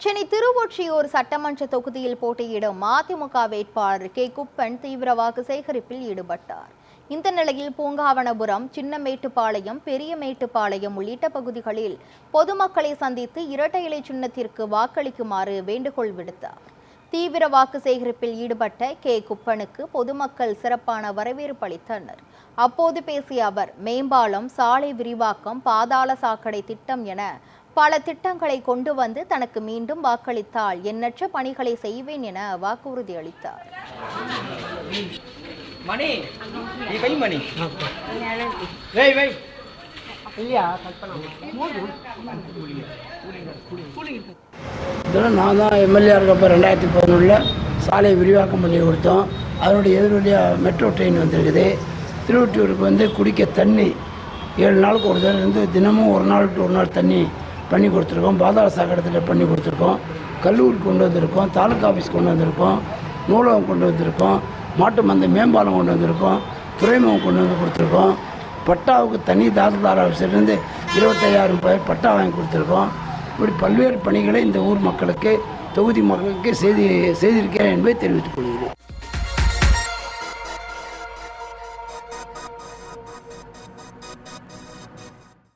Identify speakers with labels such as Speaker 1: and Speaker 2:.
Speaker 1: சென்னை திருவொற்றியூர் சட்டமன்ற தொகுதியில் போட்டியிடும் அதிமுக வேட்பாளர் கே குப்பன் தீவிர வாக்கு சேகரிப்பில் ஈடுபட்டார். இந்த நிலையில் பூங்காவனபுரம், சின்னமேட்டுப்பாளையம், பெரியமேட்டுப்பாளையம் உள்ளிட்ட பகுதிகளில் பொதுமக்களை சந்தித்து இரட்டை இலை சின்னத்திற்கு வாக்களிக்குமாறு வேண்டுகோள் விடுத்தார். தீவிர வாக்கு சேகரிப்பில் ஈடுபட்ட கே குப்பனுக்கு பொதுமக்கள் சிறப்பான வரவேற்பு அளித்தனர். அப்போது பேசிய அவர், மேம்பாலம், சாலை விரிவாக்கம், பாதாள சாக்கடை திட்டம் என பல திட்டங்களை கொண்டு வந்து தனக்கு மீண்டும் வாக்களித்தால் எண்ணற்ற பணிகளை செய்வேன் என வாக்குறுதி அளித்தார்.
Speaker 2: இதெல்லாம் நான் தான் எம்எல்ஏ இருக்கப்போ 2011 சாலை விரிவாக்கம் பண்ணி கொடுத்தோம். அதனுடைய எதிரொலியாக மெட்ரோ ட்ரெயின் வந்திருக்குது. திருவொற்றியூருக்கு வந்து குடிக்க தண்ணி 7 நாளுக்கு ஒரு தடவை இருந்து தினமும் ஒரு நாள் டு ஒரு நாள் தண்ணி பண்ணி கொடுத்துருக்கோம். பாதாள சாக்கடத்தில் பண்ணி கொடுத்துருக்கோம். கல்லூரி கொண்டு வந்திருக்கோம். தாலுக்கா ஆஃபீஸ் கொண்டு வந்திருக்கோம். நூலகம் கொண்டு வந்திருக்கோம். மாட்டு மந்தை மேம்பாலம் கொண்டு வந்திருக்கோம். துறைமுகம் கொண்டு வந்து கொடுத்துருக்கோம். பட்டாவுக்கு தனி தாசில்தார் ஆஃபீஸர்லேருந்து 25,000 பேர் பட்டா வாங்கி கொடுத்துருக்கோம். இப்படி பல்வேறு பணிகளை இந்த ஊர் மக்களுக்கு, தொகுதி மக்களுக்கு செய்திருக்கிறேன் என்பதை தெரிவித்துக் கொள்கிறேன்.